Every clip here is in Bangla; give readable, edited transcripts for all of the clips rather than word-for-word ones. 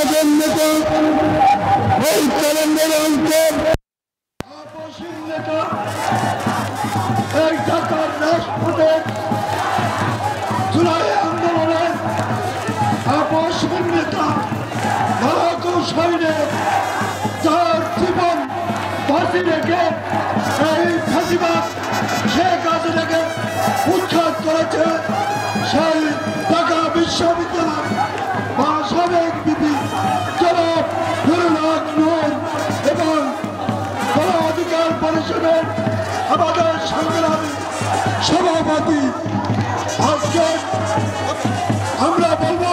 আমাদের নেতা এই চরণের অঞ্চল নেতা এই ঢাকার রাজপথের জুলাই আন্দোলনের আপসের নেতা মহাকৌশলে যার জীবন বাঁচি রেখে এই ফাঁসিবাদ শেখ হাসিনাকে উৎখাত করেছে সেই ঢাকা বিশ্ববিদ্যালয় বা সাবেক বিপি জনাব নুরুল হক নূর এবং গণ অধিকার পরিষদের আমাদের সংগ্রামী সভাপতি আজকে আমরা বলবো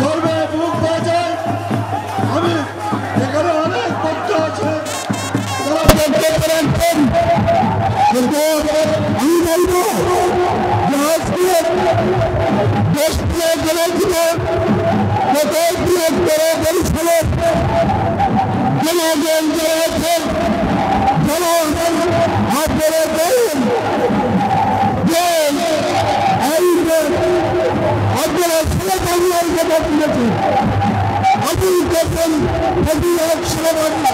গর্বে মুখ বাজায় আমি এখানে অনেক বক্ত আছে তারা বলতে পারেন কিন্তু আমি বলবো দেশ প্রিয় জনজীবন সকল প্রিয় করে পরিষদের জনগণ যারা আছেন জনগণ আপনারা বলুন যে আপনারা ছেলেবাংলার কথা তুলেছেন আবুল কাসেম ফজল হক ছেলেবাংলা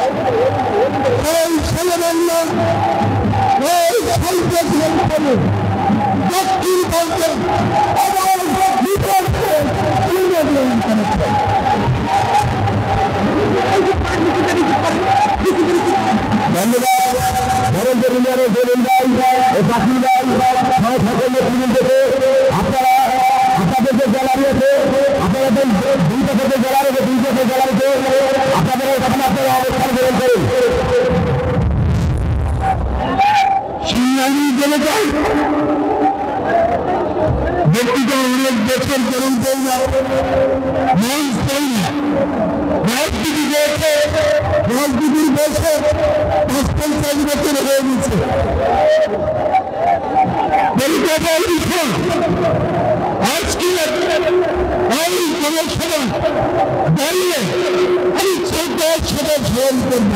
এই ছেলেবাংলা এই সন্ত্রাসের ফলে দক্ষিণবঙ্গে আবার বিপক্ষে ধন্যবাদ ধরেন্দ্র জলিল ভাই ও বাকি ভাই সকল নেতৃবৃন্দকে আপনারা আপনাদের যে গ্যালারি আছে আপনাদের দুই পাশে যে গ্যালারি আছে দুই পাশে গ্যালারিতে আপনাদের এখানে আপনারা অবস্থান গ্রহণ করুন সিংহানি জনতায় ব্যক্তিগত অনেক দেশের তরুণ তরুণা মঞ্চ তরুণা রাজনীতি রয়েছে রাজনীতির বছর ৫-৫ বছর হয়ে গেছে আজকে এই জনসভা দাঁড়িয়ে আমি শ্রদ্ধার সাথে স্মরণ করব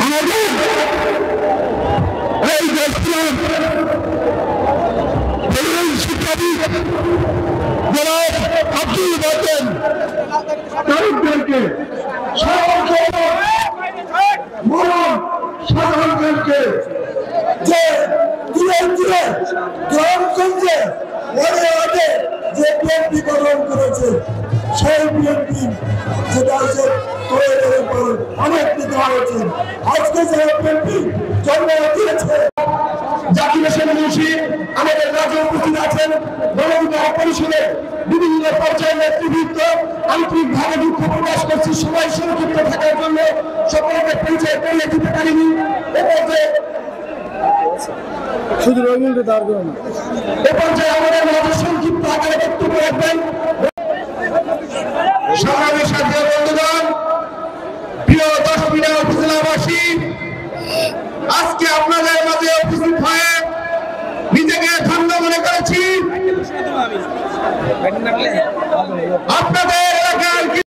আমাদের এই দেশটির শিক্ষাবিদ জনাব আব্দুল বাতেন তারিকদেরকে সাধারণকে যে গ্রামগঞ্জে ওয়ার্ডে ওয়ার্ডে যে বিএনপি গঠন করেছে সেই বিএনপি যেটা আছে অনেক নেতা হয়েছে আজকে যে বিএনপি জন্ম দিয়েছে জাকির হোসেন মুন্সি আমাদের রাজ্যে উপস্থিত আছেন গণ অধিকার পরিষদের বিভিন্ন পর্যায়ের নেতৃবৃন্দ আন্তরিকভাবে দুঃখ প্রকাশ করছি সবাই সংক্ষিপ্ত থাকার জন্য সকলকে পরিচয় করিয়ে দিতে পারিনি শুধু রঙিনটা দাঁড় করুন এ পর্যায়ে আমাদের মাঝে সংক্ষিপ্ত আকারে বক্তব্য রাখবেন সংগ্রামী সাথী বন্ধুগণ প্রিয় দশমিনা উপজেলাবাসী আজকে আপনাদের মাঝে উপস্থিত হয়ে নিজেকে ধন্য মনে করেছি আপনাদের